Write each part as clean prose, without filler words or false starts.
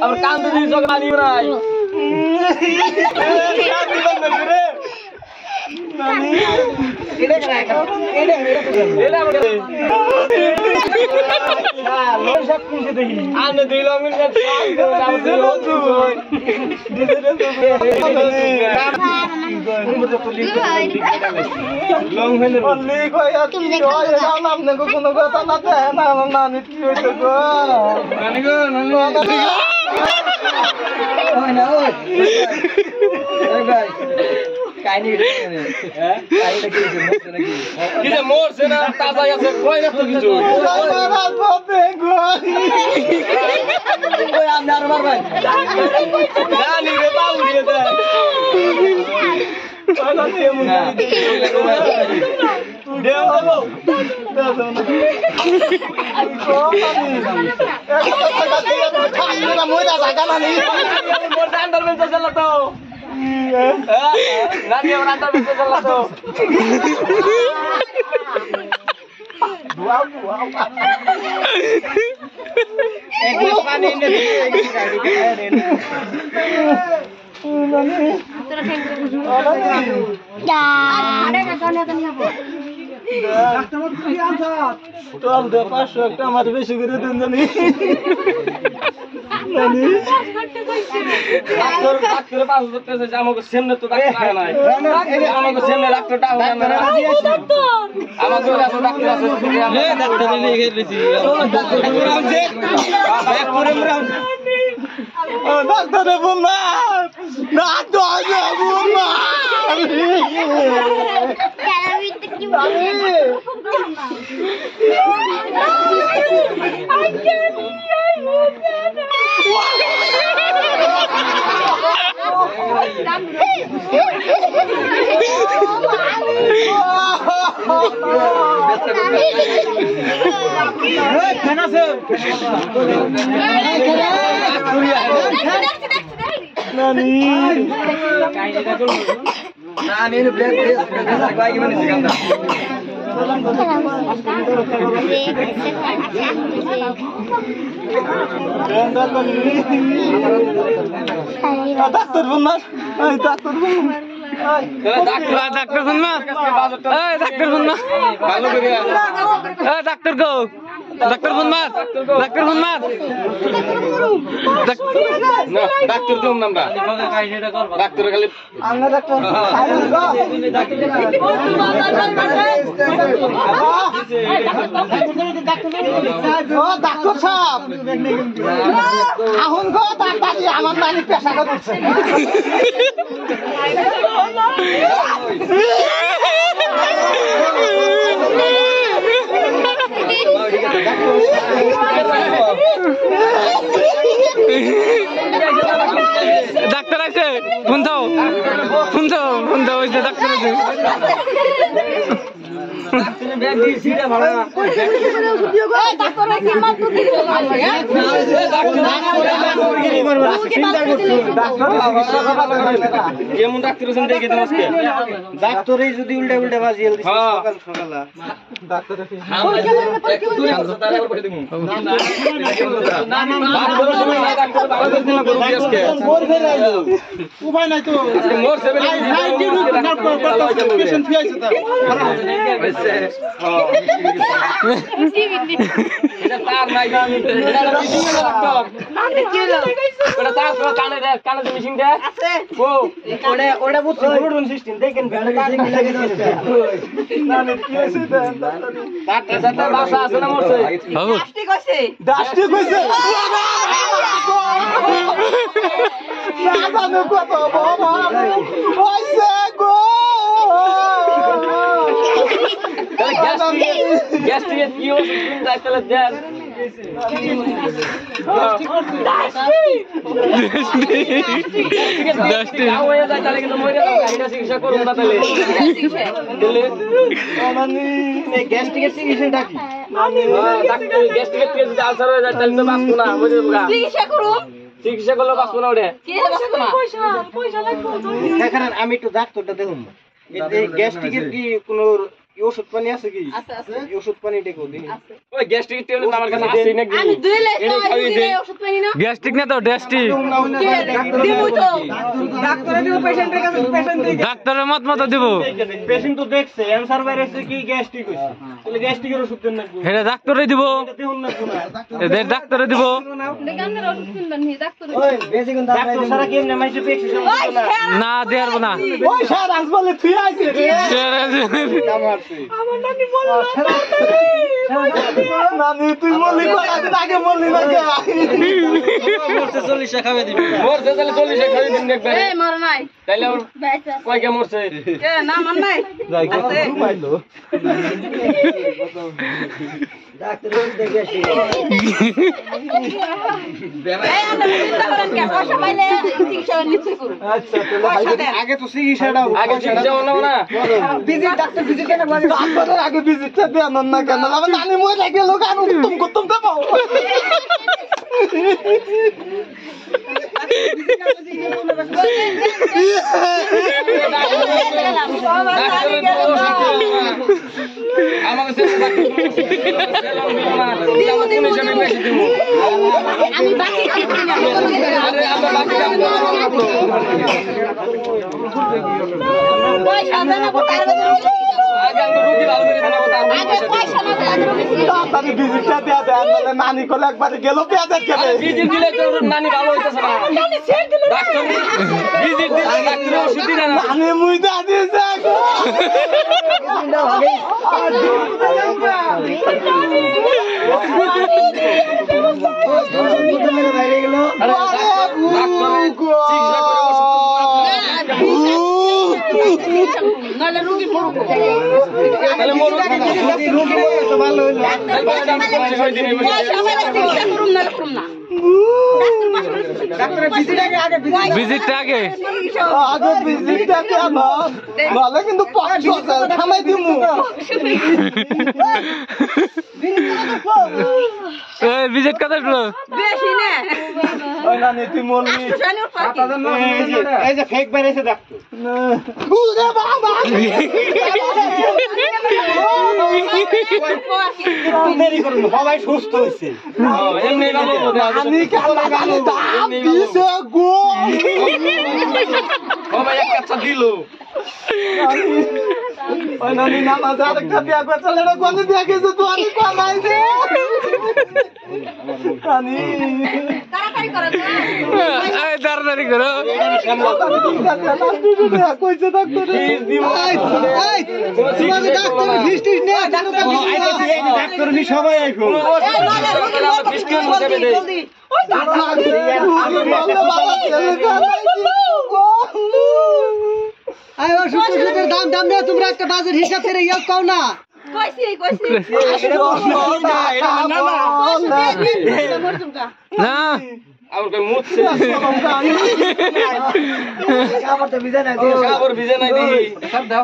আমার কান তো দিই চোখ মারিও নাই নানি এটা এটা আমাকে না লোক সব কিছু দেখি আনে দিলাম আমি সব দাও দিলো লং হইলে লিক হয় আর কি হয় নাম না কোনো কথা না দেয় না নানি কি হইছে গো নানি গো নানি ওই না ওই এই ভাই কাহিনী হ্যাঁ কাহিনীটা কি হইছে মোরছে নাকি কি যে মোরছে না তাজা আছে কই না তো কিছু রাত বলতে গো ওই আমি আর মারবাই নানি রে বাবু রে দে না তেমন না দেও দেবো দাদা না আই কো নানি একটা কথা দিয়ে ঠান্ডা না মইরা জায়গা নানি মোর আন্ডার মেন্ট চলা তো নানি আমার আন্ডার মেন্ট চলা তো দুআ দুআ এক গ্লাস পানি এনে দে এক গাড়ি কে রে নানি তোরা কেন যা আরে না কানে কানে হবে কাস্টমার কি আনছ চল দে 500 একটা আমার বেশি করে দেন জানি নানি ডাক্তার ডাক্তার 500 টাকা আছে আমাকে সামনে তো ডাক্তার নাই আমাকে সামনে ডাক্তারটা হয় না আমাকে ডাক্তার আছে এ ডাক্তার নিয়ে গেছি ডাক্তার আছে এক করে আমরা ডাক্তার বল না না তো আগে বল না ডাক্তার বলনা ডাক্তার ডাক্তার বলনা ডাক্তার বলনা ভালো করে ডাক্তার গো ডাক্তার বলমাত ডাক্তার বলমাত না ডাক্তার তো নামটা ডাক্তার খালি আমরা ডাক্তার ও ডাক্তার সাহেব আহুন গো ডাক্তার আমার নানি পেশা করছে ডাক্তার আছে ফোন দাও ফোন দাও ফোন দাও ওই যে ডাক্তার আছে ব্যাগ দিয়ে সিটা ভাড়া ডাক্তার আছে আমার তো দিতে পারবে কেমন ডাক্তার আছেন দেখে তো আজকে ডাক্তারই যদি উল্টা উল্টা বাজিয়ে দিছে সকাল সকাল ডাক্তার আছে তারে আবার পড়ে দিমু না না ডাক্তার ভালো করে দিনা করব আজকে মোর ফের আইলো উপায় নাই তো আজকে মোর সেভেন 90 পেশেন্ট ফি আইছে তা এটা তার নাই এটা ডাক্তার কি হলো ওটা তার কানে দে কানে দে মেশিন দে আছে ও ওটা বুঝছি ব্লুটুথ সিস্টেম দেখেন ভেড়া কানে লাগে দিচ্ছে না না কি হইছে ডাক্তার ডাক্তার ভাষা আছে না মোরছে দাস্তি কইছে দাস্তি কইছে না জানো কত বাবা হইছে গো গ্যাস দিয়ে কি হচ্ছে ডাক্তার দেন চিকিৎসা করুন না তাহলে গ্যাস্ট্রিকের চিকিৎসা ডাকি গ্যাস্ট্রিকের যদি আলসার হয়ে যায় তাহলে তো বাঁচবো না চিকিৎসা করুন চিকিৎসা করলে বাঁচবো না ওটা আমি একটু ডাক্তারটা দেখুন গ্যাস্ট্রিকের কি কোনো কি ওষুধ পানি আছে কি? আছে ওষুধ পানি দেখো দিন। ওই গ্যাস্ট্রিক টেবলেট আমার কাছে আছে নাকি? আমি দুইলে ওষুধ পানি না। গ্যাস্ট্রিক না তো গ্যাস্ট্রিক। দিমু তো। ডাক্তারে দিব পেশেন্টের কাছে পেশেন্ট দেই। ডাক্তারের মত দেব। পেশেন্ট তো দেখছে অ্যানসার বাইরেছে কি গ্যাস্ট্রিক হইছে। তাহলে গ্যাস্ট্রিকের ওষুধ দেন না। এটা ডাক্তারে দিব। দেউন না কোনা। এদের ডাক্তারে দিব। দেখানোর ওষুধ কিনবেন নি ডাক্তার। ওই বেশি কোন ডাক্তার সারা কেমনে মাইছে প্রেসক্রিপশন দিত না। না দেব না। ওই স্যার আসলে তুই আইছে রে। কামারছি। আমার নানি বলল। নানি তুই বললি কত আগে বললি না কে? মরছে 40 খাবে দিবি। মরছে তাহলে 40 খাবে দিন দেখবে। এই মর নাই। তাইলে কয় কে মরছে? এ না মর নাই। যাই কত ঘুমাইলো। ডাক্তার দেখে আসি। এই আমরা চিন্তা করেন কে পয়সা পাইলে চিকিৎসা নিশ্চয় করুন। আচ্ছা তাহলে আগে তো চিকিৎসাটা আগে চিকিৎসা হলো না। ভিজিট ডাক্তার ভিজিট কেন বলে আপনাদের আগে ভিজিটটা দেন না কেন? আমার নানি মরে গেল কেন তুমি তো পাও। নানি কলে একবারে গেল পেঁয়াজের খেতে ভিজিট দিলে তো নানি ভালো হইতেছে না। ডাক্তার ভিজিট দিলে ডাক্তার ওষুধ দিনা না। নানি মুইদা দিছে গো। নালে রোগী মরুক। তাহলে মরুক রোগী মরলে তো ভালো হইলো। ডাক্তার ভিজিট আগে ভিজিটটা আগে ভিজিটটা কেন ভালো কিন্তু থামাই দিমু এই ভিজিট কত হলো? বেশি না। ওই না নীতি মল্লি এই যে ফেক বাইরেছে ডাক্তার ওরে বাবা দেরি করুন সবাই সুস্থ হইছে এমনি ভালো আমি কালা গালো দাম দিছে গো সবাই এক কাচ্চা দিল। ওই নানি নামাজ আরেকটা বিয়া করতে লেড়ে কোন দিয়া গেছে তো আমি কামাই দে নানি তাড়াতাড়ি করো তো। এই তাড়াতাড়ি করো। কইছে ডাক্তার তোমার ডাক্তার ফিস্টিস নে ডাক্তার নি সবাই আইকো ওই আয় ওষুধের দাম দে তোমরা একটা বাজার হিসাব করে ইয়া কও না কইছি না আমার কই মুছছে খাবার তো বিজা না খাবার ভিজে নাই দি সব দাও।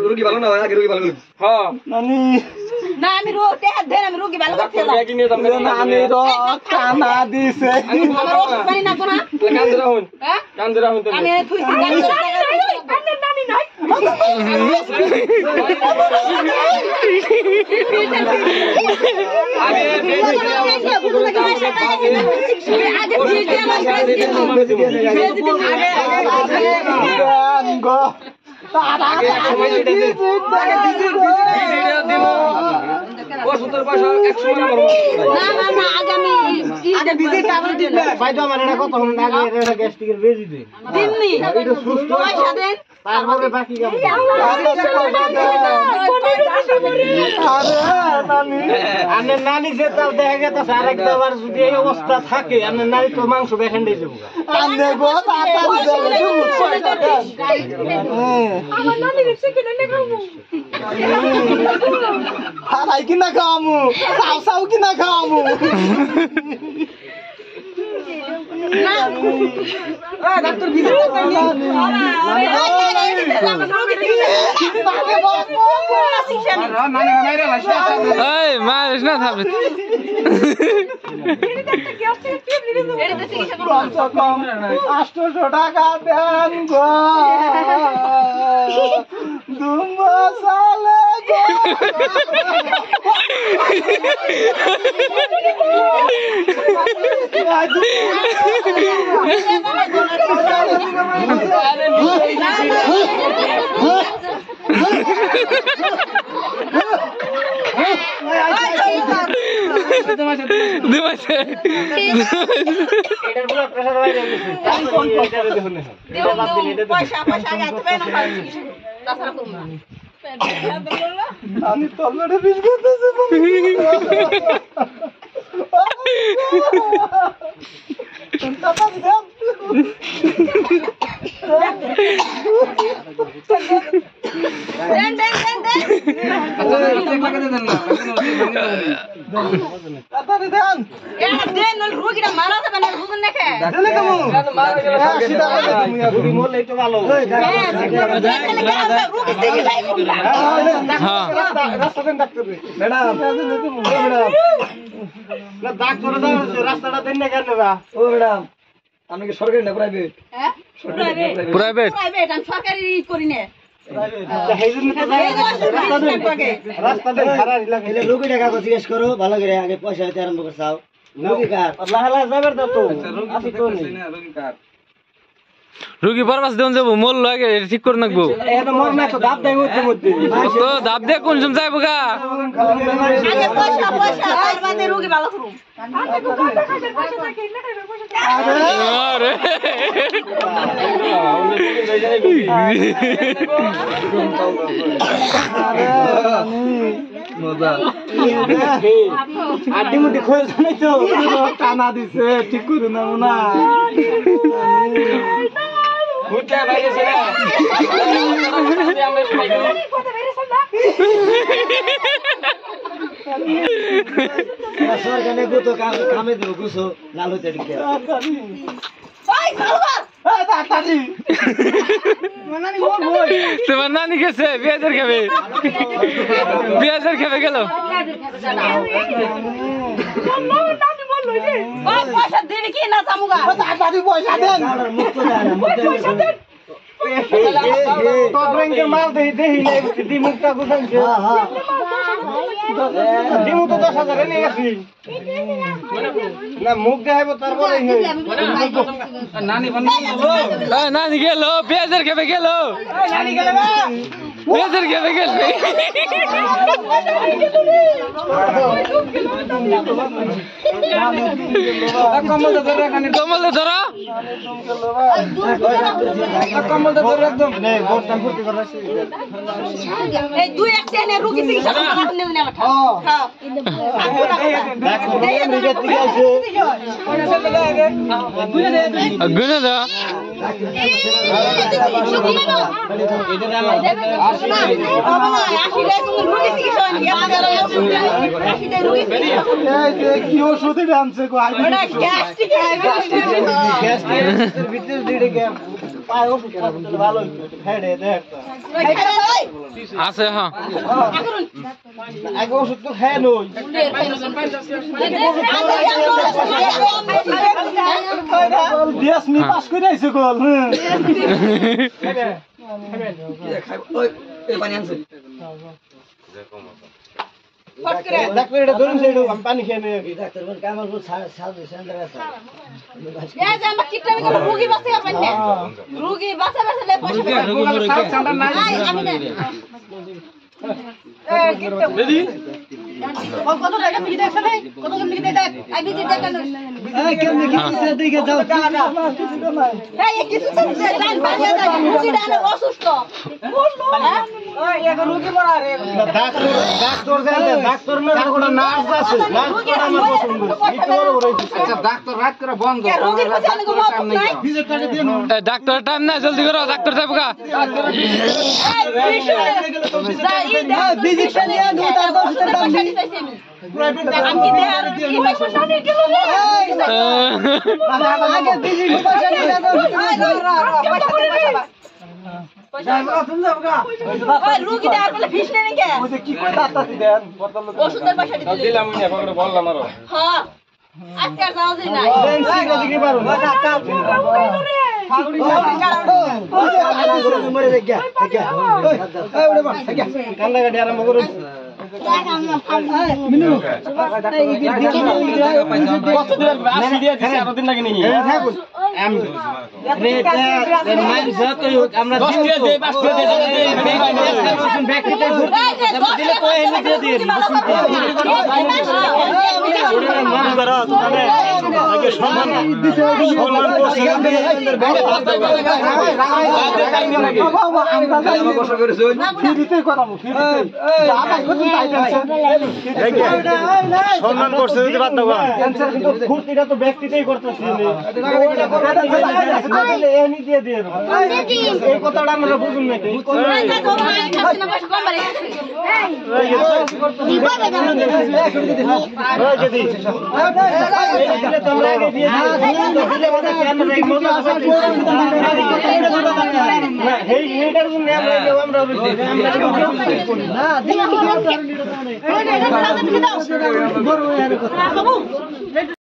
রোগী ভালো না আগে রোগী ভালো করি। হ্যাঁ নানি না আমি রোগী দেন আমি রোগী ভালো করতে না। নানি র খানা দিছে আমার ওষুধ পানি না কোনা কান্দরা হন। হ্যাঁ কান্দরা হন তুমি। আমি থুইছি নানি নাই ওষুধের পয়সা 100 টাকা করব। না আগামী আগে ভিজিট আবার দিবে ভাই তো আমার এটা কত হল আগে এটা গ্যাস্ট্রিকের বেজি দে দিননি এটা সুস্থ পয়সা দেন তারপরে বাকি কাম আরে নানি যে তার দেখা গেছে আরেকবার যদি এই অবস্থা থাকে আপনার নানি তো মাংস বেখান দিয়ে যাবো আনে গো আমার নানি রিকশা কিনে নে খাবো হারাই কিনা খাওয়ামু সাউ কিনা খাওয়ামু ডাক্তার ভিজিট করতে এই মারিস না থামে কম 800 টাকা দেন গো দুম্বা সালে গো আমি তলরে বিল করতেছি রাস্তাটা দেন না কেন ও ম্যাডাম আপনি কি সরকারি না প্রাইভেট? প্রাইভেট আমি সরকারি করি না। রুগী টাকা জিজ্ঞেস করো ভালো করে আগে পয়সা হইতে আরম্ভ করছাও রুগী কার রুগী বরবাস দেন যাবো মোল লাগে ঠিক করে নাকবো তো দাব দিয়ে কোন সময় যাইবো গা আগে পয়সা পয়সা তারপরে রোগী ভালো করুম। আরে আড্ডি মুড্ডি খোঁজ নাই তো টানা দিছে ঠিক করে নাও না সরকারে গুতো কামে দেবো গুছো লাল হইতে দিকে তোমার নানি গেছে পেঁয়াজের খাবে গেল পয়সা দিন কি না জামুগা পয়সা দেন মাল দেখি মুখটা গুছাইছে দিমু তো 10,000 নিয়ে গেছি না মুখ দেখাইবো তারপরে নানি গেল পেঁয়াজের খাবে গেল পেঁয়াজের খাবে গেল কমল ধরো একদম এই দুই একটা এনে রোগী চিকিৎসা করতে নেন না গুনে দাও কি ওষুধ আনছে ভালো আছে হ্যাঁ আগে ওষুধ তো খায় নই পাস করে আইছে কল ডাক্তার এটা ধরুন সেই আমি পানি খেয়ে নেই ডাক্তার কামাল সেন্টার আছে রোগী বাঁচাতে পারেন না রোগী বাঁচালে পয়সা আমি না কত টাকা ফি দেখছ না কত কেমনে দেখ আই বিজি টাকা নই এই কেমনে কি দিছে দেখে যাও এই কিছু তো জান বানিয়ে দাও রোগী ডানে অসুস্থ ওই এক রোগী মরা রে ডাক্তার না কোটা নার্স আছে নার্স আমার পছন্দ একটু বড় বড় আচ্ছা ডাক্তার রাত করে বন্ধ রোগী বাঁচালে গো বিজে টাকা দিয়ে নাও ডাক্তার টাইম না জলদি করো ডাক্তার যাবো গা বিজি নিয়ে দো তার ওষুধের দাম দিই প্রাইভেট দাম কি দেয়ার কি পয়সা নেই কি বলে আগে বিজি পয়সা নিয়ে দাও ওই রুগী দেওয়ার বলে ফিস নেই নাকি ওষুধের পয়সা দিতে দিলাম না পকেটে বললাম আরো হ্যাঁ আজকে আর যাওয়া যায় না কান্দাকাটি আরম্ভ করুন সম্মান করছে যদি বাদ দাও ফুর্তিটা তো ব্যক্তিতেই করতেছি এই কথাটা আমরা বুঝুন নাকি আমরা